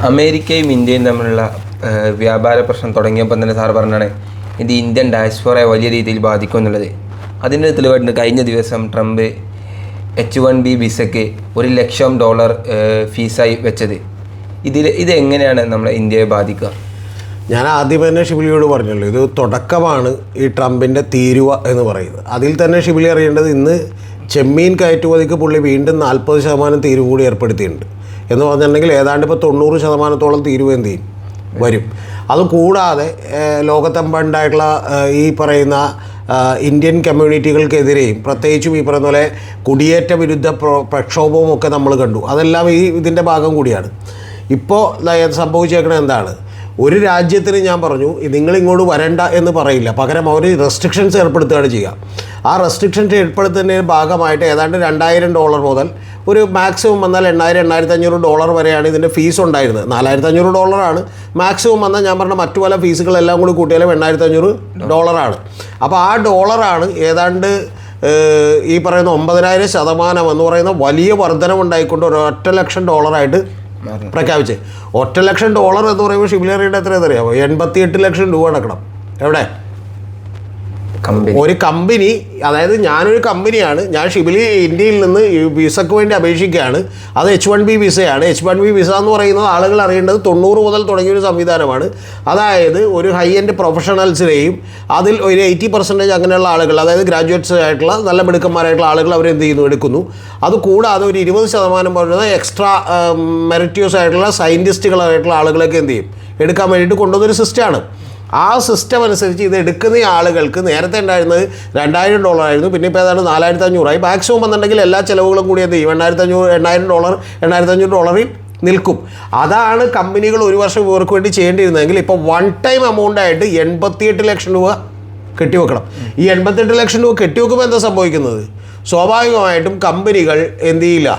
അമേരിക്കയും ഇന്ത്യയും തമ്മിലുള്ള വ്യാപാര പ്രശ്നം തുടങ്ങിയപ്പോൾ തന്നെ സാർ പറഞ്ഞാണ് ഇത് ഇന്ത്യൻ ഡയസ്പോറയെ വലിയ രീതിയിൽ ബാധിക്കും എന്നുള്ളത്. അതിൻ്റെ തെളിവായിട്ടുണ്ട് കഴിഞ്ഞ ദിവസം ട്രംപ് H-1B വിസയ്ക്ക് $1,00,000 ഫീസായി വെച്ചത്. ഇതെങ്ങനെയാണ് നമ്മളെ ഇന്ത്യയെ ബാധിക്കുക? ഞാൻ ആദ്യം തന്നെ ഷിബിലിയോട് പറഞ്ഞല്ലോ, ഇത് തുടക്കമാണ് ഈ ട്രംപിൻ്റെ തീരുവ എന്ന് പറയുന്നത്. അതിൽ തന്നെ ഷിബിലി അറിയേണ്ടത് ഇന്ന് ചെമ്മീൻ കയറ്റുമതിക്ക് പുള്ളി വീണ്ടും 40% തീരുവ കൂടി ഏർപ്പെടുത്തിയിട്ടുണ്ട്. എന്ന് പറഞ്ഞിട്ടുണ്ടെങ്കിൽ ഏതാണ്ട് ഇപ്പോൾ 90% തീരുവ എന്ത് ചെയ്യും വരും. അതുകൂടാതെ ലോകത്തെമ്പാണ്ടായിട്ടുള്ള ഈ പറയുന്ന ഇന്ത്യൻ കമ്മ്യൂണിറ്റികൾക്കെതിരെയും പ്രത്യേകിച്ചും ഈ പറയുന്ന പോലെ കുടിയേറ്റ വിരുദ്ധ പ്രക്ഷോഭവും ഒക്കെ നമ്മൾ കണ്ടു. അതെല്ലാം ഇതിൻ്റെ ഭാഗം കൂടിയാണ്. ഇപ്പോൾ സംഭവിച്ചേക്കണത് എന്താണ്? ഒരു രാജ്യത്തിന് ഞാൻ പറഞ്ഞു നിങ്ങളിങ്ങോട്ട് വരണ്ട എന്ന് പറയില്ല, പകരം അവർ റെസ്ട്രിക്ഷൻസ് ഏർപ്പെടുത്തുകയാണ് ചെയ്യുക. ആ റെസ്ട്രിക്ഷൻസ് ഏർപ്പെടുത്തുന്നതിൻ്റെ ഭാഗമായിട്ട് ഏതാണ്ട് $2,000 മുതൽ ഒരു മാക്സിമം വന്നാൽ $800-1500 വരെയാണ് ഇതിൻ്റെ ഫീസ് ഉണ്ടായിരുന്നത്. $4,500 മാക്സിമം വന്നാൽ ഞാൻ പറഞ്ഞ മറ്റു പല ഫീസുകളെല്ലാം കൂടി കൂട്ടിയാലും $8,500. അപ്പോൾ ആ ഡോളറാണ് ഏതാണ്ട് ഈ പറയുന്ന 9000% എന്ന് പറയുന്ന വലിയ വർധനവുണ്ടായിക്കൊണ്ട് $1,00,000 പ്രഖ്യാപിച്ച്. $1,00,000 എന്ന് പറയുമ്പോൾ ഷിബിലറിയുടെ എത്ര അറിയാമോ? 88 ലക്ഷം രൂപ അടക്കണം. എവിടെ? ഒരു കമ്പനി, അതായത് ഞാനൊരു കമ്പനിയാണ്, ഞാൻ ഷിബിലി ഇന്ത്യയിൽ നിന്ന് വിസയ്ക്ക് വേണ്ടി അപേക്ഷിക്കുകയാണ്. അത് H-1B വിസയാണ്. H-1B വിസ എന്ന് പറയുന്നത് ആളുകൾ അറിയേണ്ടത് 90 മുതൽ തുടങ്ങിയൊരു സംവിധാനമാണ്. അതായത് ഒരു ഹൈ എൻഡ് പ്രൊഫഷണൽസിനെയും അതിൽ ഒരു 80% അങ്ങനെയുള്ള ആളുകൾ, അതായത് ഗ്രാജുവേറ്റ്സ് ആയിട്ടുള്ള നല്ല മിടുക്കന്മാരായിട്ടുള്ള ആളുകൾ അവരെന്ത് ചെയ്യുന്നു, എടുക്കുന്നു. അതുകൂടാതെ ഒരു 20% പറയുന്നത് എക്സ്ട്രാ മെറിറ്റ്യൂസ് ആയിട്ടുള്ള സയൻറ്റിസ്റ്റുകളായിട്ടുള്ള ആളുകളൊക്കെ എന്ത് ചെയ്യും, എടുക്കാൻ വേണ്ടിയിട്ട് കൊണ്ടുവന്നൊരു സിസ്റ്റമാണ്. ആ സിസ്റ്റം അനുസരിച്ച് ഇത് എടുക്കുന്ന ആളുകൾക്ക് നേരത്തെ ഉണ്ടായിരുന്നത് $2,000 ആയിരുന്നു, പിന്നെ ഇപ്പോൾ ഏതാണ് $4,500 ആയി. മാക്സിമം വന്നിട്ടുണ്ടെങ്കിൽ എല്ലാ ചിലവുകളും കൂടി എന്ത് ചെയ്യും, $8,500 നിൽക്കും. അതാണ് കമ്പനികൾ ഒരു വർഷം ഇവർക്ക് വേണ്ടി ചെയ്യേണ്ടിയിരുന്നതെങ്കിൽ ഇപ്പോൾ വൺ ടൈം എമൗണ്ടായിട്ട് 88 ലക്ഷം രൂപ കെട്ടിവെക്കണം. ഈ 88 ലക്ഷം രൂപ കെട്ടിവെക്കുമ്പോൾ എന്താ സംഭവിക്കുന്നത്? സ്വാഭാവികമായിട്ടും കമ്പനികൾ എന്ത് ചെയ്യില്ല,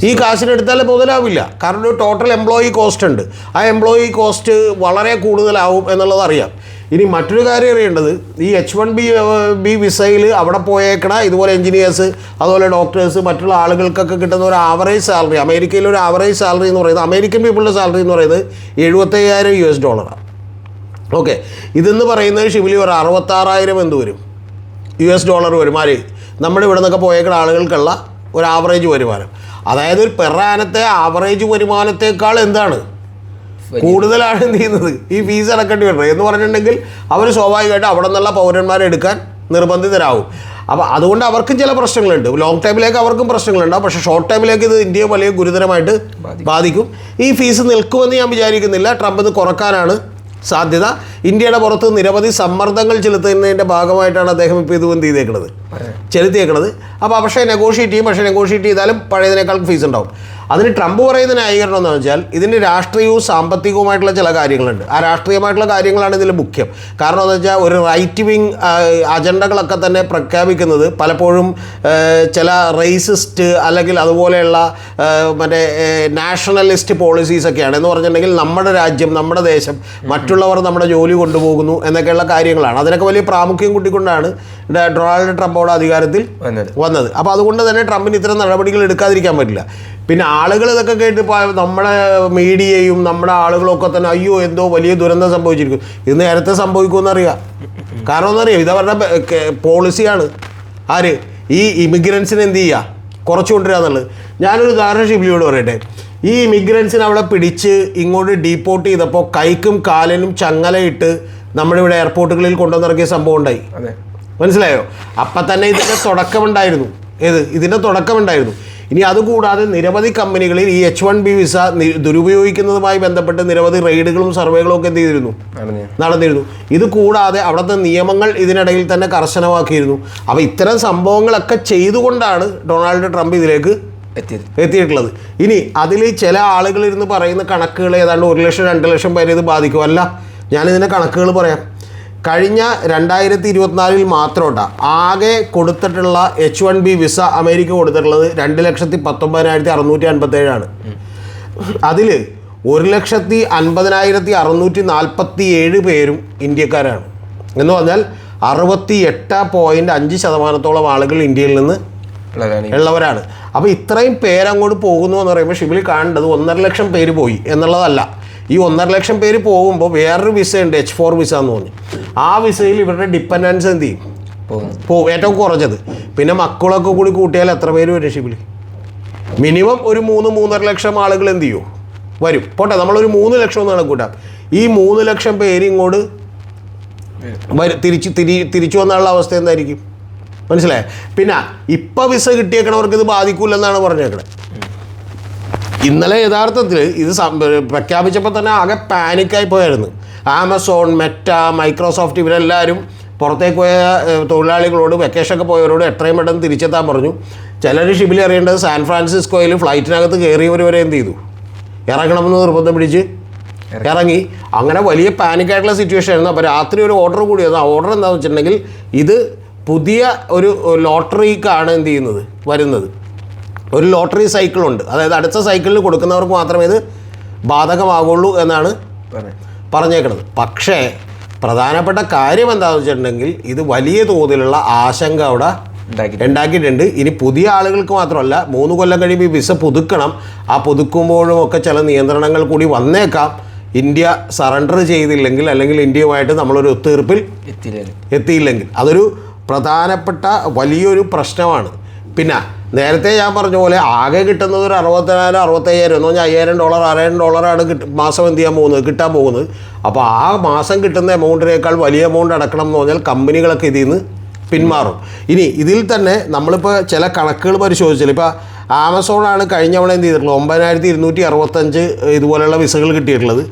ഈ കാശിനെടുത്താൽ മുതലാവില്ല. കാരണം ഒരു ടോട്ടൽ എംപ്ലോയി കോസ്റ്റ് ഉണ്ട്. ആ എംപ്ലോയി കോസ്റ്റ് വളരെ കൂടുതലാവും എന്നുള്ളത് അറിയാം. ഇനി മറ്റൊരു കാര്യം അറിയേണ്ടത്, ഈ H-1B വിസയിൽ അവിടെ പോയേക്കണ ഇതുപോലെ എഞ്ചിനീയേഴ്സ്, അതുപോലെ ഡോക്ടേഴ്സ്, മറ്റുള്ള ആളുകൾക്കൊക്കെ കിട്ടുന്ന ഒരു ആവറേജ് സാലറി, അമേരിക്കയിൽ ഒരു ആവറേജ് സാലറി എന്ന് പറയുന്നത്, അമേരിക്കൻ പീപ്പിളുടെ സാലറി എന്ന് പറയുന്നത് $75,000. ഓക്കെ, ഇതെന്ന് പറയുന്നത് ഷിബിലി ഒരു 66,000 എന്ത് വരും, $US വരും. ആര്? നമ്മുടെ ഇവിടെ നിന്നൊക്കെ പോയേക്കുന്ന ആളുകൾക്കുള്ള ഒരു ആവറേജ് വരുമാനം. അതായത് ഒരു പെറാനത്തെ ആവറേജ് വരുമാനത്തേക്കാൾ എന്താണ് കൂടുതലാണ് എന്ത് ചെയ്യുന്നത്, ഈ ഫീസ് അടക്കേണ്ടി വരുന്നത് എന്ന് പറഞ്ഞിട്ടുണ്ടെങ്കിൽ അവർ സ്വാഭാവികമായിട്ട് അവിടെ നിന്നുള്ള പൗരന്മാരെ എടുക്കാൻ നിർബന്ധിതരാകും. അപ്പോൾ അതുകൊണ്ട് അവർക്കും ചില പ്രശ്നങ്ങളുണ്ട്. ലോങ് ടൈമിലേക്ക് അവർക്കും പ്രശ്നങ്ങളുണ്ടാവും, പക്ഷേ ഷോർട്ട് ടൈമിലേക്ക് ഇത് ഇന്ത്യയെ വലിയ ഗുരുതരമായിട്ട് ബാധിക്കും. ഈ ഫീസ് നിൽക്കുമെന്ന് ഞാൻ വിചാരിക്കുന്നില്ല. ട്രംപ് ഇത് കുറക്കാനാണ് സാധ്യത. ഇന്ത്യയുടെ പുറത്ത് നിരവധി സമ്മർദ്ദങ്ങൾ ചെലുത്തുന്നതിൻ്റെ ഭാഗമായിട്ടാണ് അദ്ദേഹം ഇപ്പോൾ ഇത് എന്ത് ചെലുത്തിയേക്കുന്നത്. അപ്പോൾ പക്ഷേ നെഗോഷിയേറ്റ് ചെയ്യും. പക്ഷേ നെഗോഷിയേറ്റ് ചെയ്താലും പഴയതിനേക്കാൾ ഫീസ് ഉണ്ടാവും. അതിന് ട്രംപ് പറയുന്ന ന്യായീകരണം എന്ന് വെച്ചാൽ ഇതിന് രാഷ്ട്രീയവും സാമ്പത്തികവുമായിട്ടുള്ള ചില കാര്യങ്ങളുണ്ട്. ആ രാഷ്ട്രീയമായിട്ടുള്ള കാര്യങ്ങളാണ് ഇതിൽ മുഖ്യം. കാരണം എന്ന് വെച്ചാൽ ഒരു റൈറ്റ് വിങ് അജണ്ടകളൊക്കെ തന്നെ പ്രഖ്യാപിക്കുന്നത് പലപ്പോഴും ചില റേസിസ്റ്റ് അല്ലെങ്കിൽ അതുപോലെയുള്ള മറ്റേ നാഷണലിസ്റ്റ് പോളിസീസൊക്കെയാണ്. എന്ന് പറഞ്ഞിട്ടുണ്ടെങ്കിൽ നമ്മുടെ രാജ്യം, നമ്മുടെ ദേശം, മറ്റുള്ളവർ നമ്മുടെ ജോലി കൊണ്ടുപോകുന്നു എന്നൊക്കെയുള്ള കാര്യങ്ങളാണ്. അതിനൊക്കെ വലിയ പ്രാമുഖ്യം കൂട്ടിക്കൊണ്ടാണ് ഡൊണാൾഡ് ട്രംപ് അവിടെ അധികാരത്തിൽ വന്നത്. അപ്പോൾ അതുകൊണ്ട് തന്നെ ട്രംപിന് ഇത്തരം നടപടികൾ എടുക്കാതിരിക്കാൻ പറ്റില്ല. പിന്നെ ആളുകൾ ഇതൊക്കെ കേട്ട് നമ്മുടെ മീഡിയയും നമ്മുടെ ആളുകളൊക്കെ തന്നെ അയ്യോ എന്തോ വലിയ ദുരന്തം സംഭവിച്ചിരിക്കും, ഇത് നേരത്തെ സംഭവിക്കുമെന്നറിയാം. കാരണം എന്നറിയാം, ഇതവരുടെ പോളിസിയാണ്. ആര്? ഈ ഇമിഗ്രൻസിന് എന്ത് ചെയ്യുക, കുറച്ച് കൊണ്ടുവരിക എന്നുള്ളത്. ഞാനൊരു ഉദാഹരണം ഷിബിലിയോട് പറയട്ടെ. ഈ ഇമിഗ്രൻസിനെ അവിടെ പിടിച്ച് ഇങ്ങോട്ട് ഡീപ്പോർട്ട് ചെയ്തപ്പോൾ കൈക്കും കാലിനും ചങ്ങലയിട്ട് നമ്മുടെ ഇവിടെ എയർപോർട്ടുകളിൽ കൊണ്ടുവന്നിറക്കിയ സംഭവം ഉണ്ടായി. മനസ്സിലായോ? അപ്പം തന്നെ ഇതിൻ്റെ തുടക്കമുണ്ടായിരുന്നു. ഇതിൻ്റെ തുടക്കമുണ്ടായിരുന്നു. ഇനി അതുകൂടാതെ നിരവധി കമ്പനികളിൽ ഈ H-1B വിസ ദുരുപയോഗിക്കുന്നതുമായി ബന്ധപ്പെട്ട് നിരവധി റെയ്ഡുകളും സർവേകളും ഒക്കെ എന്ത് ചെയ്തിരുന്നു, നടന്നിരുന്നു. ഇത് കൂടാതെ അവിടുത്തെ നിയമങ്ങൾ ഇതിനിടയിൽ തന്നെ കർശനമാക്കിയിരുന്നു. അപ്പോൾ ഇത്തരം സംഭവങ്ങളൊക്കെ ചെയ്തുകൊണ്ടാണ് ഡൊണാൾഡ് ട്രംപ് ഇതിലേക്ക് എത്തിയിട്ടുള്ളത്. ഇനി അതിൽ ചില ആളുകളിരുന്ന് പറയുന്ന കണക്കുകൾ ഏതാണ്ട് 1 ലക്ഷം 2 ലക്ഷം പേരെ ഇത് ബാധിക്കുമല്ല. ഞാനിതിൻ്റെ കണക്കുകൾ പറയാം. കഴിഞ്ഞ 2024 മാത്രം ആകെ കൊടുത്തിട്ടുള്ള H-1B വിസ അമേരിക്ക കൊടുത്തിട്ടുള്ളത് 2,19,657. അതിൽ 1,50,647 പേരും ഇന്ത്യക്കാരാണ്. എന്ന് പറഞ്ഞാൽ 68.5% ആളുകൾ ഇന്ത്യയിൽ നിന്ന് ഉള്ളവരാണ്. അപ്പോൾ ഇത്രയും പേരങ്ങോട്ട് പോകുന്നു എന്ന് പറയുമ്പോൾ ഷിബിലി കാണേണ്ടത് 1.5 ലക്ഷം പേര് പോയി എന്നുള്ളതല്ല. ഈ 1.5 ലക്ഷം പേര് പോകുമ്പോൾ വേറൊരു വിസ ഉണ്ട്, H4 വിസ എന്ന് പറഞ്ഞു. ആ വിസയിൽ ഇവരുടെ ഡിപ്പെൻഡൻസ് എന്ത് ചെയ്യും? പോകും, ഏറ്റവും കുറഞ്ഞത്. പിന്നെ മക്കളൊക്കെ കൂടി കൂട്ടിയാൽ എത്ര പേര് വരും ഷിബിലി? മിനിമം ഒരു 3-3.5 ലക്ഷം ആളുകൾ എന്ത് ചെയ്യും? വരും. പോട്ടെ, നമ്മളൊരു 3 ലക്ഷം എന്ന് കണക്കൂട്ടാം. ഈ 3 ലക്ഷം പേര് ഇങ്ങോട്ട് തിരിച്ചു വന്നുള്ള അവസ്ഥ എന്തായിരിക്കും? മനസ്സിലായേ? പിന്നെ ഇപ്പം വിസ കിട്ടിയേക്കണവർക്ക് ഇത് ബാധിക്കില്ലെന്നാണ് പറഞ്ഞേക്കണത്. ഇന്നലെ യഥാർത്ഥത്തിൽ ഇത് പ്രഖ്യാപിച്ചപ്പോൾ തന്നെ ആകെ പാനിക്കായി പോയായിരുന്നു. ആമസോൺ, മെറ്റ, മൈക്രോസോഫ്റ്റ് ഇവരെല്ലാവരും പുറത്തേക്ക് പോയ തൊഴിലാളികളോട്, വെക്കേഷനൊക്കെ പോയവരോട് എത്രയും പെട്ടെന്ന് തിരിച്ചെത്താൻ പറഞ്ഞു. ചിലർ ഷിബിലി അറിയേണ്ടത് സാൻ ഫ്രാൻസിസ്കോയിൽ ഫ്ലൈറ്റിനകത്ത് കയറിയവർ വരെ എന്ത് ചെയ്തു? ഇറങ്ങണമെന്ന് നിർബന്ധം പിടിച്ച് ഇറങ്ങി. അങ്ങനെ വലിയ പാനിക്കായിട്ടുള്ള സിറ്റുവേഷൻ ആയിരുന്നു. അപ്പോൾ രാത്രി ഒരു ഓർഡർ കൂടിയായിരുന്നു. ആ ഓർഡർ എന്താണെന്ന് വെച്ചിട്ടുണ്ടെങ്കിൽ ഇത് പുതിയ ഒരു ലോട്ടറിക്കാണ് എന്ത് ചെയ്യുന്നത്, വരുന്നത്. ഒരു ലോട്ടറി സൈക്കിളുണ്ട്. അതായത് അടുത്ത സൈക്കിളിൽ കൊടുക്കുന്നവർക്ക് മാത്രമേ ഇത് ബാധകമാകുള്ളൂ എന്നാണ് പറഞ്ഞേക്കുന്നത്. പക്ഷേ പ്രധാനപ്പെട്ട കാര്യം എന്താണെന്ന് വെച്ചിട്ടുണ്ടെങ്കിൽ ഇത് വലിയ തോതിലുള്ള ആശങ്ക അവിടെ ഉണ്ടാക്കിയിട്ടുണ്ട്. ഇനി പുതിയ ആളുകൾക്ക് മാത്രമല്ല, 3 കൊല്ലം കഴിയുമ്പോൾ ഈ വിസ പുതുക്കണം. ആ പുതുക്കുമ്പോഴും ഒക്കെ ചില നിയന്ത്രണങ്ങൾ കൂടി വന്നേക്കാം. ഇന്ത്യ സറണ്ടർ ചെയ്തില്ലെങ്കിൽ, അല്ലെങ്കിൽ ഇന്ത്യയുമായിട്ട് നമ്മളൊരു ഒത്തുതീർപ്പിൽ എത്തിയില്ലെങ്കിൽ അതൊരു പ്രധാനപ്പെട്ട വലിയൊരു പ്രശ്നമാണ്. പിന്നെ നേരത്തെ ഞാൻ പറഞ്ഞ പോലെ ആകെ കിട്ടുന്നത് ഒരു 64,000-65,000 എന്ന് പറഞ്ഞാൽ $5,000 $6,000 മാസം എന്ത് ചെയ്യാൻ പോകുന്നത്, കിട്ടാൻ പോകുന്നത്. അപ്പോൾ ആ മാസം കിട്ടുന്ന എമൗണ്ടിനേക്കാൾ വലിയ എമൗണ്ട് അടക്കണം എന്ന് പറഞ്ഞാൽ കമ്പനികളൊക്കെ ഇതിൽ നിന്ന് പിന്മാറും. ഇനി ഇതിൽ തന്നെ നമ്മളിപ്പോൾ ചില കണക്കുകൾ പരിശോധിച്ചാൽ, ഇപ്പോൾ ആമസോണാണ് കഴിഞ്ഞ തവണ എന്ത് ചെയ്തിട്ടുള്ളത്, 9,265 ഇതുപോലെയുള്ള വിസകൾ കിട്ടിയിട്ടുള്ളത്.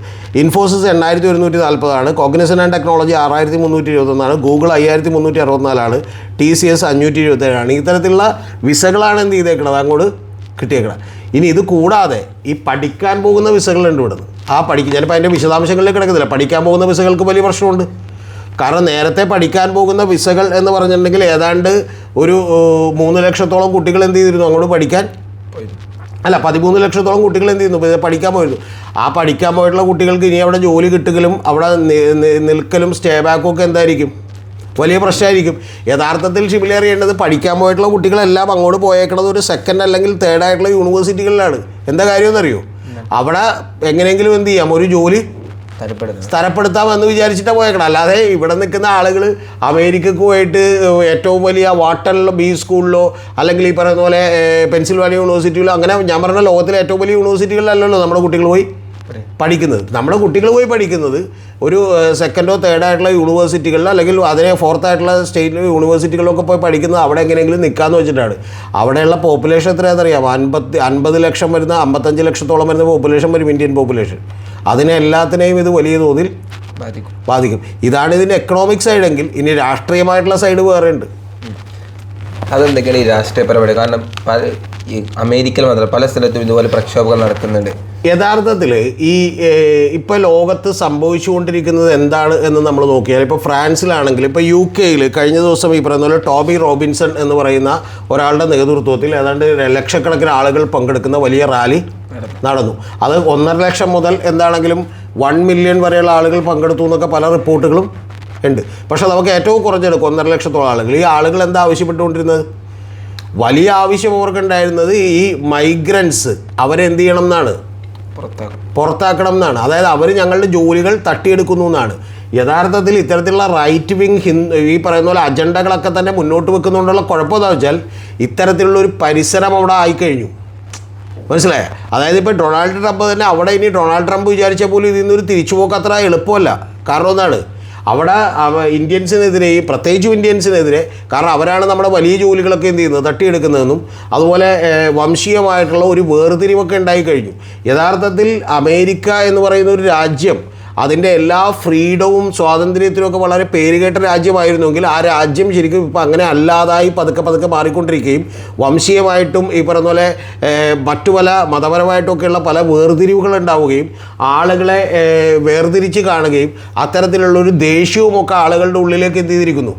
Infosys 8,140 Cognizant and technology 6,321, Google 5,364, TCS 527. ഇത്തരത്തിലുള്ള വിസകളാണ് എന്ത് ചെയ്തേക്കണത്, അങ്ങോട്ട് കിട്ടിയേക്കണം. ഇനി ഇത് കൂടാതെ ഈ പഠിക്കാൻ പോകുന്ന വിസകളുണ്ട് ഇവിടുന്ന്. ആ ഞാനിപ്പോൾ അതിൻ്റെ വിശദാംശങ്ങളിലേക്ക് കിടക്കുന്നില്ല. പഠിക്കാൻ പോകുന്ന വിസകൾക്ക് വലിയ പ്രശ്നമുണ്ട്. കാരണം നേരത്തെ പഠിക്കാൻ പോകുന്ന വിസകൾ എന്ന് പറഞ്ഞിട്ടുണ്ടെങ്കിൽ ഏതാണ്ട് ഒരു 3 ലക്ഷത്തോളം കുട്ടികൾ എന്ത് ചെയ്തിരുന്നു, അങ്ങോട്ട് പഠിക്കാൻ, അല്ല 13 ലക്ഷത്തോളം കുട്ടികൾ എന്ത് ചെയ്യുന്നു, പഠിക്കാൻ പോയിരുന്നു. ആ പഠിക്കാൻ പോയിട്ടുള്ള കുട്ടികൾക്ക് ഇനി അവിടെ ജോലി കിട്ടുകയും അവിടെ നിൽക്കലും സ്റ്റേ ബാക്കും ഒക്കെ എന്തായിരിക്കും, വലിയ പ്രശ്നമായിരിക്കും. യഥാർത്ഥത്തിൽ ഷിബിലി അറിയേണ്ടത് പഠിക്കാൻ പോയിട്ടുള്ള കുട്ടികളെല്ലാം അങ്ങോട്ട് പോയേക്കണത് ഒരു സെക്കൻഡ് അല്ലെങ്കിൽ തേർഡ് ആയിട്ടുള്ള യൂണിവേഴ്സിറ്റികളിലാണ്. എന്താ കാര്യമെന്നറിയോ? അവിടെ എങ്ങനെയെങ്കിലും എന്ത് ചെയ്യാം, ഒരു ജോലി സ്ഥലപ്പെടുത്താമെന്ന് വിചാരിച്ചിട്ടാണ് പോയേക്കണം. അല്ലാതെ ഇവിടെ നിൽക്കുന്ന ആളുകൾ അമേരിക്കക്ക് പോയിട്ട് ഏറ്റവും വലിയ വാട്ടറിലോ ബി സ്കൂളിലോ അല്ലെങ്കിൽ ഈ പറയുന്ന പോലെ പെൻസിൽവാനിയ യൂണിവേഴ്സിറ്റിയിലോ, അങ്ങനെ ഞാൻ പറഞ്ഞ ലോകത്തിലെ ഏറ്റവും വലിയ യൂണിവേഴ്സിറ്റികളിലല്ലല്ലോ നമ്മുടെ കുട്ടികൾ പോയി പഠിക്കുന്നത്. നമ്മുടെ കുട്ടികൾ പോയി പഠിക്കുന്നത് ഒരു സെക്കൻഡോ തേർഡോ ആയിട്ടുള്ള യൂണിവേഴ്സിറ്റികളിലോ അല്ലെങ്കിൽ അതിനെ ഫോർത്ത് ആയിട്ടുള്ള സ്റ്റേറ്റ് യൂണിവേഴ്സിറ്റികളിലൊക്കെ പോയി പഠിക്കുന്നത് അവിടെ എങ്ങനെയെങ്കിലും നിൽക്കാമെന്ന് വെച്ചിട്ടാണ്. അവിടെയുള്ള പോപ്പുലേഷൻ എത്രയാണെന്നറിയാം? 50 ലക്ഷം വരുന്ന 55 ലക്ഷത്തോളം വരുന്ന പോപ്പുലേഷൻ വരും, ഇന്ത്യൻ പോപ്പുലേഷൻ. അതിനെ എല്ലാത്തിനെയും ഇത് വലിയ തോതിൽ ബാധിക്കും. ഇതാണ് ഇതിൻ്റെ എക്കണോമിക് സൈഡെങ്കിൽ ഇനി രാഷ്ട്രീയമായിട്ടുള്ള സൈഡ് വേറെ ഉണ്ട്. അതെന്തൊക്കെയാണ് ഈ രാഷ്ട്രീയപരമായിട്ട്? കാരണം ഈ അമേരിക്കയിൽ മാത്രം പല സ്ഥലത്തും ഇതുപോലെ പ്രക്ഷോഭങ്ങൾ നടക്കുന്നുണ്ട്. യഥാർത്ഥത്തിൽ ഈ ഇപ്പോൾ ലോകത്ത് സംഭവിച്ചുകൊണ്ടിരിക്കുന്നത് എന്താണ് എന്ന് നമ്മൾ നോക്കിയാൽ, ഇപ്പോൾ ഫ്രാൻസിലാണെങ്കിൽ, ഇപ്പോൾ UK കഴിഞ്ഞ ദിവസം ഈ പറയുന്ന പോലെ ടോബി റോബിൻസൺ എന്ന് പറയുന്ന ഒരാളുടെ നേതൃത്വത്തിൽ ഏതാണ്ട് ലക്ഷക്കണക്കിന് ആളുകൾ പങ്കെടുക്കുന്ന വലിയ റാലി നടന്നു. അത് 1.5 ലക്ഷം മുതൽ എന്താണെങ്കിലും 1 മില്യൺ വരെയുള്ള ആളുകൾ പങ്കെടുത്തു എന്നൊക്കെ പല റിപ്പോർട്ടുകളും ഉണ്ട്. പക്ഷേ നമുക്ക് ഏറ്റവും കുറഞ്ഞെടുക്കും 1.5 ലക്ഷത്തോളം ആളുകൾ. ഈ ആളുകൾ എന്താ ആവശ്യപ്പെട്ടുകൊണ്ടിരുന്നത്? വലിയ ആവശ്യം അവർക്കുണ്ടായിരുന്നത് ഈ മൈഗ്രൻസ് അവരെന്ത് ചെയ്യണം എന്നാണ്, പുറത്താക്കണം എന്നാണ്. അതായത് അവർ ഞങ്ങളുടെ ജോലികൾ തട്ടിയെടുക്കുന്നു എന്നാണ്. യഥാർത്ഥത്തിൽ ഇത്തരത്തിലുള്ള റൈറ്റ് വിങ് ഈ പറയുന്ന പോലെ അജണ്ടകളൊക്കെ തന്നെ മുന്നോട്ട് വെക്കുന്നുണ്ടുള്ള കുഴപ്പം എന്താ വെച്ചാൽ ഇത്തരത്തിലുള്ളൊരു പരിസരം അവിടെ ആയിക്കഴിഞ്ഞു. മനസ്സിലായോ? അതായത് ഇപ്പോൾ ഡൊണാൾഡ് ട്രംപ് തന്നെ അവിടെ ഇനി ഡൊണാൾഡ് ട്രംപ് വിചാരിച്ച പോലും ഇതിൽ നിന്നൊരു തിരിച്ചുപോക്ക് അത്ര എളുപ്പമല്ല. കാരണം എന്താണ്, അവിടെ ഇന്ത്യൻസിനെതിരെ, പ്രത്യേകിച്ചും ഇന്ത്യൻസിനെതിരെ, കാരണം അവരാണ് നമ്മുടെ വലിയ ജോലികളൊക്കെ എന്ത് ചെയ്യുന്നത്, തട്ടിയെടുക്കുന്നതെന്നും അതുപോലെ വംശീയമായിട്ടുള്ള ഒരു വേർതിരിവൊക്കെ ഉണ്ടായിക്കഴിഞ്ഞു. യഥാർത്ഥത്തിൽ അമേരിക്ക എന്ന് പറയുന്ന ഒരു രാജ്യം അതിൻ്റെ എല്ലാ ഫ്രീഡവും സ്വാതന്ത്ര്യത്തിനുമൊക്കെ വളരെ പേരുകേട്ട രാജ്യമായിരുന്നെങ്കിൽ ആ രാജ്യം ശരിക്കും ഇപ്പം അങ്ങനെ അല്ലാതായി പതുക്കെ മാറിക്കൊണ്ടിരിക്കുകയും വംശീയമായിട്ടും ഈ പറഞ്ഞ പോലെ മറ്റു പല മതപരമായിട്ടൊക്കെയുള്ള പല വേർതിരിവുകൾ ഉണ്ടാവുകയും ആളുകളെ വേർതിരിച്ച് കാണുകയും അത്തരത്തിലുള്ളൊരു ദേഷ്യവുമൊക്കെ ആളുകളുടെ ഉള്ളിലേക്ക് എന്ത് ചെയ്തിരിക്കുന്നു,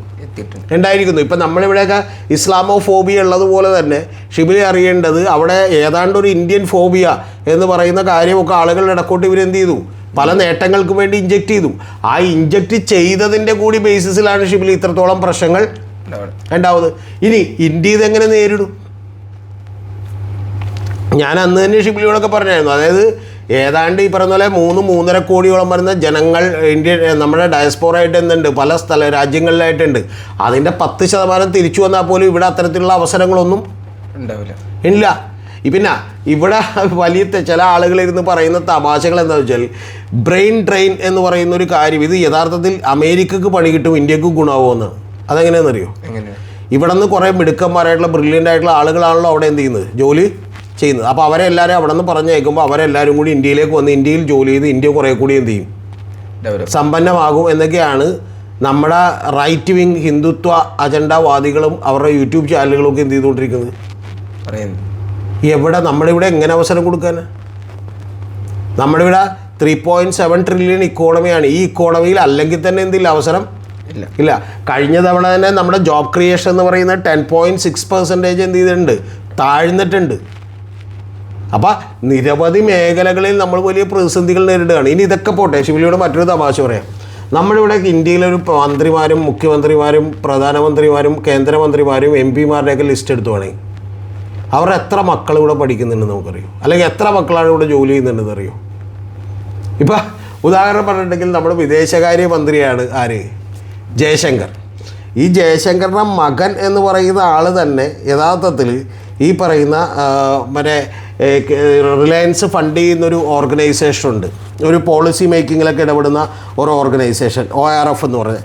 ഉണ്ടായിരിക്കുന്നു. ഇപ്പം നമ്മളിവിടെയൊക്കെ ഇസ്ലാമോ ഫോബിയ ഉള്ളതുപോലെ തന്നെ ഷിബിലി അറിയേണ്ടത് അവിടെ ഏതാണ്ടൊരു ഇന്ത്യൻ ഫോബിയ എന്ന് പറയുന്ന കാര്യമൊക്കെ ആളുകളുടെ ഇടക്കോട്ട് ഇവരെന്ത് ചെയ്തു, പല നേട്ടങ്ങൾക്ക് വേണ്ടി ഇഞ്ചക്ട് ചെയ്തു. ആ ഇഞ്ചക്ട് ചെയ്തതിൻ്റെ കൂടി ബേസിസിലാണ് ഷിബിലി ഇത്രത്തോളം പ്രശ്നങ്ങൾ ഉണ്ടാവുന്നത്. ഇനി ഇന്ത്യ ഇതെങ്ങനെ നേരിടും? ഞാൻ അന്ന് തന്നെ ഷിബിലിയോടൊക്കെ പറഞ്ഞായിരുന്നു. അതായത് ഏതാണ്ട് ഈ പറയുന്ന പോലെ 3-3.5 കോടിയോളം വരുന്ന ജനങ്ങൾ നമ്മുടെ ഡയസ്പോറായിട്ട് എന്തുണ്ട്, പല രാജ്യങ്ങളിലായിട്ടുണ്ട്. അതിൻ്റെ 10% തിരിച്ചു വന്നാൽ പോലും ഇവിടെ അത്തരത്തിലുള്ള അവസരങ്ങളൊന്നും ഇല്ല. പിന്നെ ഇവിടെ വലിയ ചില ആളുകളിരുന്ന് പറയുന്ന തമാശകൾ എന്താ വെച്ചാൽ, ബ്രെയിൻ ഡ്രെയിൻ എന്ന് പറയുന്ന ഒരു കാര്യം, ഇത് യഥാർത്ഥത്തിൽ അമേരിക്കക്ക് പണി കിട്ടും, ഇന്ത്യക്ക് ഗുണമാവുമെന്ന്. അതെങ്ങനെയാണെന്നറിയോ? ഇവിടെ നിന്ന് കുറേ മിടുക്കന്മാരായിട്ടുള്ള ബ്രില്യൻ്റ് ആയിട്ടുള്ള ആളുകളാണല്ലോ അവിടെ എന്ത് ചെയ്യുന്നത്, ജോലി ചെയ്യുന്നത്. അപ്പോൾ അവരെല്ലാവരും അവിടെ നിന്ന് പറഞ്ഞേക്കുമ്പോൾ അവരെല്ലാവരും കൂടി ഇന്ത്യയിലേക്ക് വന്ന് ഇന്ത്യയിൽ ജോലി ചെയ്ത് ഇന്ത്യ കുറേ കൂടി എന്ത് ചെയ്യും, സമ്പന്നമാകും എന്നൊക്കെയാണ് നമ്മുടെ റൈറ്റ് വിങ് ഹിന്ദുത്വ അജണ്ടവാദികളും അവരുടെ യൂട്യൂബ് ചാനലുകളും ഒക്കെ എന്ത് ചെയ്തുകൊണ്ടിരിക്കുന്നത്. എവിടെ നമ്മുടെ ഇവിടെ എങ്ങനെ അവസരം കൊടുക്കാൻ? നമ്മുടെ ഇവിടെ 3.7 ട്രില്യൺ ഇക്കോണമിയാണ്. ഈ ഇക്കോണമിയിൽ അല്ലെങ്കിൽ തന്നെ എന്തില്ല അവസരം ഇല്ല. കഴിഞ്ഞ തവണ തന്നെ നമ്മുടെ ജോബ് ക്രിയേഷൻ എന്ന് പറയുന്ന 10.6% എന്ത് ചെയ്തിട്ടുണ്ട്, താഴ്ന്നിട്ടുണ്ട്. അപ്പോൾ നിരവധി മേഖലകളിൽ നമ്മൾ വലിയ പ്രതിസന്ധികൾ നേരിടുകയാണ്. ഇനി ഇതൊക്കെ പോട്ടെ, ശിവലിയോട് മറ്റൊരു തമാശ പറയാം. നമ്മളിവിടെ ഇന്ത്യയിലൊരു മന്ത്രിമാരും മുഖ്യമന്ത്രിമാരും പ്രധാനമന്ത്രിമാരും കേന്ദ്രമന്ത്രിമാരും MP-മാരുടെയൊക്കെ ലിസ്റ്റ് എടുത്തുവാണെങ്കിൽ അവർ എത്ര മക്കൾ ഇവിടെ പഠിക്കുന്നുണ്ടെന്ന് നമുക്കറിയോ, അല്ലെങ്കിൽ എത്ര മക്കളാണ് ഇവിടെ ജോലി ചെയ്യുന്നുണ്ടെന്ന് അറിയോ? ഇപ്പം ഉദാഹരണം പറഞ്ഞിട്ടുണ്ടെങ്കിൽ നമ്മുടെ വിദേശകാര്യ മന്ത്രിയാണ് ആര്, ജയശങ്കർ. ഈ ജയശങ്കറിൻ്റെ മകൻ എന്ന് പറയുന്ന ആൾ തന്നെ യഥാർത്ഥത്തിൽ ഈ പറയുന്ന മറ്റേ റിലയൻസ് ഫണ്ട് ചെയ്യുന്നൊരു ഓർഗനൈസേഷൻ ഉണ്ട്, ഒരു പോളിസി മേക്കിങ്ങിലൊക്കെ ഇടപെടുന്ന ഒരു ഓർഗനൈസേഷൻ, ORF എന്ന് പറഞ്ഞത്.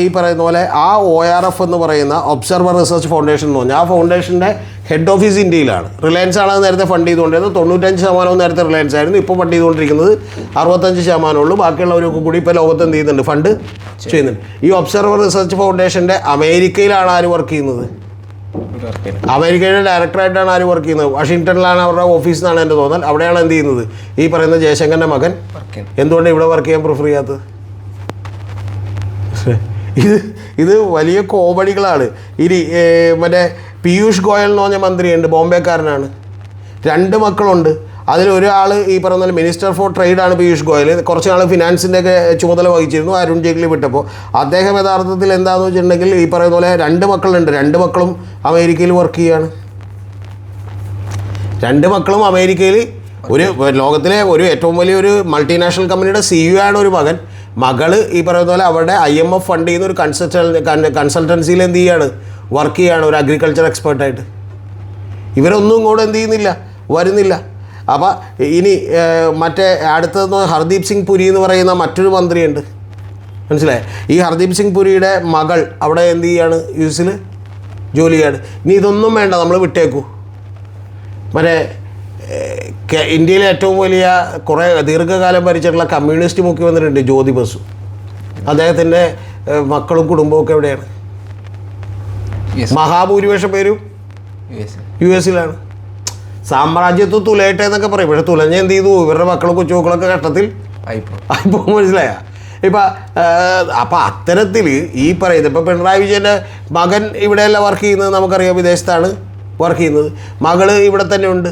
ഈ പറയുന്ന പോലെ ആ ORF എന്ന് പറയുന്ന ഒബ്സർവർ റിസർച്ച് ഫൗണ്ടേഷൻ എന്ന് പറഞ്ഞാൽ ആ ഫൗണ്ടേഷൻ്റെ ഹെഡ് ഓഫീസ് ഇന്ത്യയിലാണ്. റിലയൻസ് ആണ് നേരത്തെ ഫണ്ട് ചെയ്തുകൊണ്ടിരുന്നത്. 95% നേരത്തെ റിലയൻസ് ആയിരുന്നു. ഇപ്പോൾ ഫണ്ട് ചെയ്തുകൊണ്ടിരിക്കുന്നത് 65% ഉള്ളൂ. ബാക്കിയുള്ളവരൊക്കെ കൂടി ഇപ്പോൾ ലോകത്ത് എന്ത് ചെയ്യുന്നുണ്ട്, ഫണ്ട് ചെയ്യുന്നുണ്ട്. ഈ ഒബ്സർവർ റിസർച്ച് ഫൗണ്ടേഷൻ്റെ അമേരിക്കയിലാണ് ആര് വർക്ക് ചെയ്യുന്നത്, അമേരിക്കയുടെ ഡയറക്ടറായിട്ടാണ് ആര് വർക്ക് ചെയ്യുന്നത്, വാഷിങ്ടണിലാണ് അവരുടെ ഓഫീസ് എന്നാണ് എൻ്റെ തോന്നൽ. അവിടെയാണ് എന്ത് ചെയ്യുന്നത് ഈ പറയുന്ന ജയശങ്കറിൻ്റെ മകൻ. എന്തുകൊണ്ട് ഇവിടെ വർക്ക് ചെയ്യാൻ പ്രിഫർ ചെയ്യാത്തത്? ഇത് വലിയ കോമഡികളാണ്. ഇനി മറ്റേ പീയൂഷ് ഗോയൽ എന്ന് പറഞ്ഞ മന്ത്രിയുണ്ട്, ബോംബെക്കാരനാണ്. 2 മക്കളുണ്ട്. അതിലൊരാൾ ഈ പറയുന്ന മിനിസ്റ്റർ ഫോർ ട്രേഡാണ് പീയൂഷ് ഗോയൽ. കുറച്ച് നാൾ ഫിനാൻസിൻ്റെ ഒക്കെ ചുമതല വഹിച്ചിരുന്നു അരുൺ ജെയ്റ്റ്ലി വിട്ടപ്പോൾ. അദ്ദേഹം യഥാർത്ഥത്തിൽ എന്താണെന്ന് വെച്ചിട്ടുണ്ടെങ്കിൽ ഈ പറയുന്ന പോലെ 2 മക്കളുണ്ട്. 2 മക്കളും അമേരിക്കയിൽ വർക്ക് ചെയ്യുകയാണ്. 2 മക്കളും അമേരിക്കയിൽ ഒരു ലോകത്തിലെ ഒരു ഏറ്റവും വലിയൊരു മൾട്ടിനാഷണൽ കമ്പനിയുടെ CEO ആണ് ഒരു മകൻ. മകള് ഈ പറയുന്ന പോലെ അവരുടെ IMF ഫണ്ട് ചെയ്യുന്ന ഒരു കൺസൾട്ടൻസിയിൽ എന്ത് ചെയ്യാണ്, വർക്ക് ചെയ്യുകയാണ്, ഒരു അഗ്രികൾച്ചർ എക്സ്പേർട്ടായിട്ട്. ഇവരൊന്നും ഇങ്ങോട്ട് എന്ത് ചെയ്യുന്നില്ല, വരുന്നില്ല. അപ്പോൾ ഇനി മറ്റേ അടുത്തതെന്ന് ഹർദീപ് സിംഗ് പുരി എന്ന് പറയുന്ന മറ്റൊരു മന്ത്രിയുണ്ട്, മനസ്സിലായി. ഈ ഹർദീപ് സിംഗ് പുരിയുടെ മകൾ അവിടെ എന്ത് ചെയ്യാണ്, US ജോലി ചെയ്യാണ്. ഇനി ഇതൊന്നും വേണ്ട, നമ്മൾ വിട്ടേക്കൂ. മറ്റേ ഇന്ത്യയിലെ ഏറ്റവും വലിയ കുറേ ദീർഘകാലം ഭരിച്ചിട്ടുള്ള കമ്മ്യൂണിസ്റ്റ് മുഖ്യമന്ത്രിയുണ്ട് ജ്യോതി ബസു. അദ്ദേഹത്തിൻ്റെ മക്കളും കുടുംബമൊക്കെ എവിടെയാണ്? മഹാഭൂരിപക്ഷം പേരും US സാമ്രാജ്യത്വം തുലയട്ടെ എന്നൊക്കെ പറയും. പക്ഷേ തുലഞ്ഞ എന്ത് ചെയ്തു, ഇവരുടെ മക്കളും കൊച്ചുമക്കളൊക്കെ ഘട്ടത്തിൽ ആയിപ്പോ, മനസ്സിലായ? ഇപ്പം അപ്പം അത്തരത്തിൽ ഈ പറയുന്നത് ഇപ്പോൾ പിണറായി വിജയൻ്റെ മകൻ ഇവിടെയല്ല വർക്ക് ചെയ്യുന്നത്, നമുക്കറിയാം, വിദേശത്താണ് വർക്ക് ചെയ്യുന്നത്. മകള് ഇവിടെ തന്നെ ഉണ്ട്.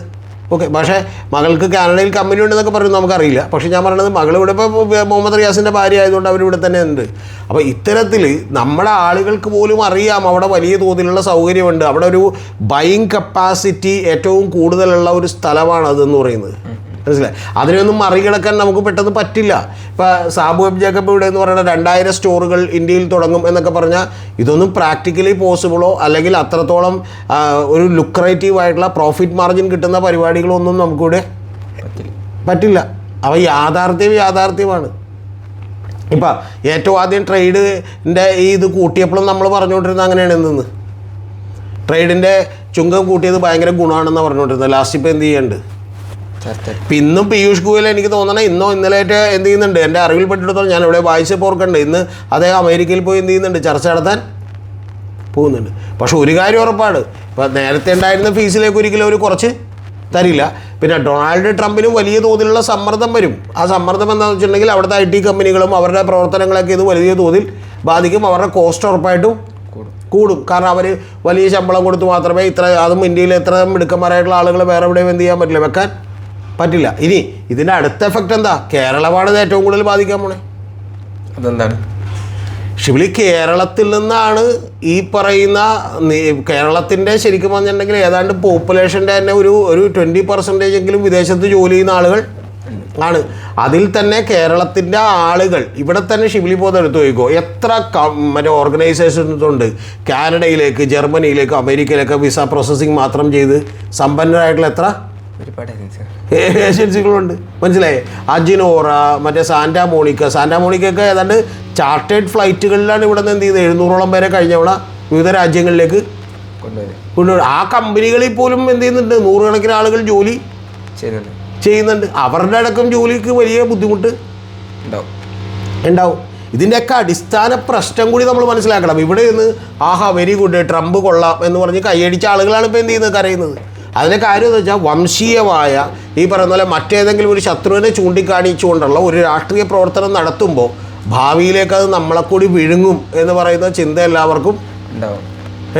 ഓക്കെ, പക്ഷേ മകൾക്ക് കാനഡയിൽ കമ്പനി ഉണ്ടെന്നൊക്കെ പറയുന്നത് നമുക്കറിയില്ല. പക്ഷേ ഞാൻ പറയുന്നത് മകൾ ഇവിടെ ഇപ്പോൾ മുഹമ്മദ് റിയാസിൻ്റെ ഭാര്യ ആയതുകൊണ്ട് അവരിവിടെ തന്നെ ഉണ്ട്. അപ്പോൾ ഇത്തരത്തിൽ നമ്മുടെ ആളുകൾക്ക് പോലും അറിയാം അവിടെ വലിയ തോതിലുള്ള സൗകര്യമുണ്ട്. അവിടെ ഒരു ബൈയിങ് കപ്പാസിറ്റി ഏറ്റവും കൂടുതലുള്ള ഒരു സ്ഥലമാണ് അതെന്ന് പറയുന്നത്, മനസ്സിലായി. അതിനൊന്നും മറികടക്കാൻ നമുക്ക് പെട്ടെന്ന് പറ്റില്ല. ഇപ്പോൾ സാബു എം ജേക്കബ് ഇവിടെ എന്ന് പറയുന്ന 2000 സ്റ്റോറുകൾ ഇന്ത്യയിൽ തുടങ്ങും എന്നൊക്കെ പറഞ്ഞാൽ ഇതൊന്നും പ്രാക്ടിക്കലി പോസിബിളോ അല്ലെങ്കിൽ അത്രത്തോളം ഒരു ലുക്രേറ്റീവ് ആയിട്ടുള്ള പ്രോഫിറ്റ് മാർജിൻ കിട്ടുന്ന പരിപാടികളോ ഒന്നും നമുക്കിവിടെ പറ്റില്ല. അപ്പോൾ യാഥാർത്ഥ്യമാണ്. ഇപ്പം ഏറ്റവും ആദ്യം ട്രേഡിൻ്റെ ഈ ഇത് കൂട്ടിയപ്പോഴും നമ്മൾ പറഞ്ഞുകൊണ്ടിരുന്നത് അങ്ങനെയാണ്. എന്തെന്ന് ട്രേഡിൻ്റെ ചുങ്കം കൂട്ടിയത് ഭയങ്കര ഗുണമാണെന്നാണ് പറഞ്ഞുകൊണ്ടിരുന്നത്. ലാസ്റ്റ് ഇപ്പോൾ എന്ത് ചെയ്യുന്നുണ്ട്? ഇന്നും പീയൂഷ് ഗോയൽ എനിക്ക് തോന്നണേ ഇന്നോ ഇന്നലെയായിട്ട് എന്ത് ചെയ്യുന്നുണ്ട്, എൻ്റെ അറിവിൽപ്പെട്ടിടത്തോളം ഞാൻ ഇവിടെ വായിച്ചപ്പോൾ ഓർക്കണ്ട്, ഇന്ന് അദ്ദേഹം അമേരിക്കയിൽ പോയി എന്ത് ചെയ്യുന്നുണ്ട്, ചർച്ച നടത്താൻ പോകുന്നുണ്ട്. പക്ഷെ ഒരു കാര്യം ഉറപ്പാണ്, ഇപ്പോൾ നേരത്തെ ഉണ്ടായിരുന്ന ഫീസിലേക്ക് ഒരിക്കലും അവർ കുറച്ച് തരില്ല. പിന്നെ ഡൊണാൾഡ് ട്രംപിനും വലിയ തോതിലുള്ള സമ്മർദ്ദം വരും. ആ സമ്മർദ്ദം എന്താണെന്ന് വെച്ചിട്ടുണ്ടെങ്കിൽ അവിടുത്തെ IT കമ്പനികളും അവരുടെ പ്രവർത്തനങ്ങളൊക്കെ ഇത് വലിയ തോതിൽ ബാധിക്കും. അവരുടെ കോസ്റ്റ് ഉറപ്പായിട്ടും കൂടും. കാരണം അവർ വലിയ ശമ്പളം കൊടുത്ത് മാത്രമേ അതും ഇന്ത്യയിൽ എത്ര മിടുക്കന്മാരായിട്ടുള്ള ആളുകൾ വേറെ എവിടെയും എന്ത് ചെയ്യാൻ പറ്റില്ല, വെക്കാൻ പറ്റില്ല. ഇനി ഇതിൻ്റെ അടുത്ത എഫക്റ്റ് എന്താ? കേരളമാണ് ഇത് ഏറ്റവും കൂടുതൽ ബാധിക്കാൻ പോണേ. അതെന്താണ്? ഷിബിലി കേരളത്തിൽ നിന്നാണ് ഈ പറയുന്ന കേരളത്തിൻ്റെ ശരിക്കും പറഞ്ഞിട്ടുണ്ടെങ്കിൽ ഏതാണ്ട് പോപ്പുലേഷൻ്റെ തന്നെ ഒരു 20% എങ്കിലും വിദേശത്ത് ജോലി ചെയ്യുന്ന ആളുകൾ ആണ്. അതിൽ തന്നെ കേരളത്തിൻ്റെ ആളുകൾ ഇവിടെ തന്നെ ഷിബിലി പോകുന്ന എടുത്തു നോക്കിക്കോ, എത്ര മറ്റേ ഓർഗനൈസേഷൻസ് ഉണ്ട് കാനഡയിലേക്ക്, ജർമ്മനിയിലേക്ക്, അമേരിക്കയിലേക്ക് വിസ പ്രോസസ്സിങ് മാത്രം ചെയ്ത് സമ്പന്നരായിട്ടുള്ള എത്ര ഏജൻസികളുണ്ട്, മനസ്സിലായേ? അജിനോറ, മറ്റേ സാന്റാ മോണിക്കൊക്കെ ഏതാണ്ട് ചാർട്ടേഡ് ഫ്ലൈറ്റുകളിലാണ് ഇവിടെ നിന്ന് എന്ത് ചെയ്യുന്നത് 700ഓളം പേരെ കഴിഞ്ഞവണ വിവിധ രാജ്യങ്ങളിലേക്ക് കൊണ്ടുവരും. ആ കമ്പനികളിൽ പോലും എന്ത് ചെയ്യുന്നുണ്ട്, നൂറുകണക്കിന് ആളുകൾ ജോലി ചെയ്യുന്നുണ്ട്. അവരുടെ അടക്കം ജോലിക്ക് വലിയ ബുദ്ധിമുട്ട് ഉണ്ടാവും. ഇതിൻ്റെയൊക്കെ അടിസ്ഥാന പ്രശ്നം കൂടി നമ്മൾ മനസ്സിലാക്കണം. ഇവിടെ നിന്ന് ആഹാ വെരി ഗുഡ് ട്രംപ് കൊള്ളാം എന്ന് പറഞ്ഞ് കൈയടിച്ച ആളുകളാണ് ഇപ്പോൾ എന്ത് ചെയ്യുന്നത്, കരയുന്നത്. അതിൻ്റെ കാര്യം എന്ന് വെച്ചാൽ വംശീയമായ ഈ പറയുന്ന പോലെ മറ്റേതെങ്കിലും ഒരു ശത്രുവിനെ ചൂണ്ടിക്കാണിച്ചുകൊണ്ടുള്ള ഒരു രാഷ്ട്രീയ പ്രവർത്തനം നടത്തുമ്പോൾ ഭാവിയിലേക്ക് അത് നമ്മളെ കൂടി വിഴുങ്ങും എന്ന് പറയുന്ന ചിന്ത എല്ലാവർക്കും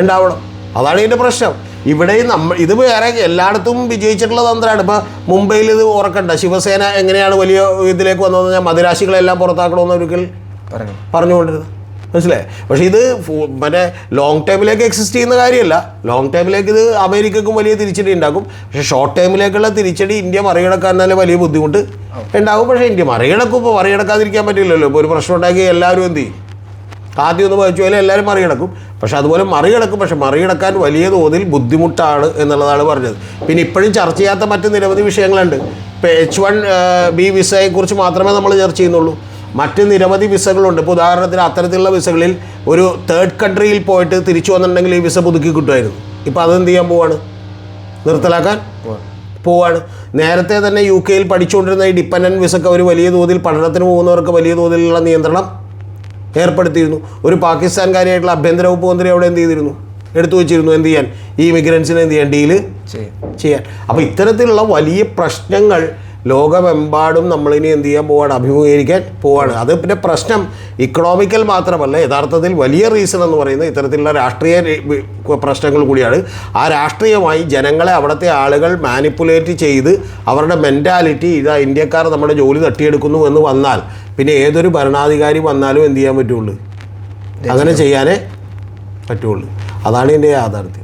ഉണ്ടാവണം. അതാണ് ഇതിൻ്റെ പ്രശ്നം. ഇവിടെയും ഇത് വേറെ എല്ലായിടത്തും വിജയിച്ചിട്ടുള്ള തന്ത്രമാണ്. ഇപ്പോൾ മുംബൈയിൽ ഇത് ഓർക്കണ്ട, ശിവസേന എങ്ങനെയാണ് വലിയ ഇതിലേക്ക് വന്നതെന്ന് പറഞ്ഞാൽ മദിരാശികളെല്ലാം പുറത്താക്കണമെന്ന് ഒരിക്കൽ പറഞ്ഞുകൊണ്ടിരുന്നത്, മനസ്സിലായി? പക്ഷേ ഇത് മറ്റേ ലോങ് ടൈമിലേക്ക് എക്സിസ്റ്റ് ചെയ്യുന്ന കാര്യമല്ല. ലോങ് ടൈമിലേക്ക് ഇത് അമേരിക്കക്കും വലിയ തിരിച്ചടി ഉണ്ടാക്കും. പക്ഷേ ഷോർട്ട് ടൈമിലേക്കുള്ള തിരിച്ചടി ഇന്ത്യ മറികടക്കാൻ തന്നെ വലിയ ബുദ്ധിമുട്ട് ഉണ്ടാകും. പക്ഷേ ഇന്ത്യ മറികടക്കുമ്പോൾ മറികടക്കാതിരിക്കാൻ പറ്റില്ലല്ലോ. ഇപ്പോൾ ഒരു പ്രശ്നം ഉണ്ടാക്കി എല്ലാവരും എന്ത് ചെയ്യും, ആദ്യം ഒന്ന് വായിച്ചു പോയാലും എല്ലാവരും മറികടക്കും. പക്ഷെ അതുപോലെ മറികടക്കും, പക്ഷെ മറികടക്കാൻ വലിയ തോതിൽ ബുദ്ധിമുട്ടാണ് എന്നുള്ളതാണ് പറഞ്ഞത്. പിന്നെ ഇപ്പോഴും ചർച്ച ചെയ്യാത്ത മറ്റ് നിരവധി വിഷയങ്ങളുണ്ട്. ഇപ്പോൾ H1B വിസയെക്കുറിച്ച് മാത്രമേ നമ്മൾ ചർച്ച ചെയ്യുന്നുള്ളൂ. മറ്റ് നിരവധി വിസകളുണ്ട്. ഇപ്പോൾ ഉദാഹരണത്തിന് അത്തരത്തിലുള്ള വിസകളിൽ ഒരു തേർഡ് കൺട്രിയിൽ പോയിട്ട് തിരിച്ചു വന്നിട്ടുണ്ടെങ്കിൽ ഈ വിസ പുതുക്കി കിട്ടുമായിരുന്നു. ഇപ്പോൾ അതെന്ത് ചെയ്യാൻ പോവാണ്, നിർത്തലാക്കാൻ പോവാണ്. നേരത്തെ തന്നെ UK പഠിച്ചുകൊണ്ടിരുന്ന ഈ ഡിപ്പെൻഡൻറ്റ് വിസക്ക് അവർ വലിയ തോതിൽ പഠനത്തിന് പോകുന്നവർക്ക് വലിയ തോതിലുള്ള നിയന്ത്രണം ഏർപ്പെടുത്തിയിരുന്നു. ഒരു പാകിസ്ഥാൻകാരിയായിട്ടുള്ള ആഭ്യന്തര വകുപ്പ് മന്ത്രി അവിടെ എന്ത് ചെയ്തിരുന്നു, എടുത്തു വെച്ചിരുന്നു. എന്ത് ചെയ്യാൻ, ഈ ഇമിഗ്രൻസിനെ എന്ത് ചെയ്യാൻ, ഡീല് ചെയ്യാൻ. അപ്പോൾ ഇത്തരത്തിലുള്ള വലിയ പ്രശ്നങ്ങൾ ലോകമെമ്പാടും നമ്മളിനി എന്ത് ചെയ്യാൻ പോവാണ്, അഭിമുഖീകരിക്കാൻ പോവാണ്. അത് പിന്നെ പ്രശ്നം ഇക്കണോമിക്കൽ മാത്രമല്ല, യഥാർത്ഥത്തിൽ വലിയ റീസൺ എന്ന് പറയുന്നത് ഇത്തരത്തിലുള്ള രാഷ്ട്രീയ പ്രശ്നങ്ങൾ കൂടിയാണ്. ആ രാഷ്ട്രീയമായി ജനങ്ങളെ അവിടുത്തെ ആളുകൾ മാനിപ്പുലേറ്റ് ചെയ്ത് അവരുടെ മെൻറ്റാലിറ്റി ഇതാ ഇന്ത്യക്കാർ നമ്മുടെ ജോലി തട്ടിയെടുക്കുന്നു എന്ന് വന്നാൽ പിന്നെ ഏതൊരു ഭരണാധികാരി വന്നാലും എന്ത് ചെയ്യാൻ പറ്റുള്ളൂ, അങ്ങനെ ചെയ്യാനേ പറ്റുള്ളൂ. അതാണ് ഇതിൻ്റെ യാഥാർത്ഥ്യം.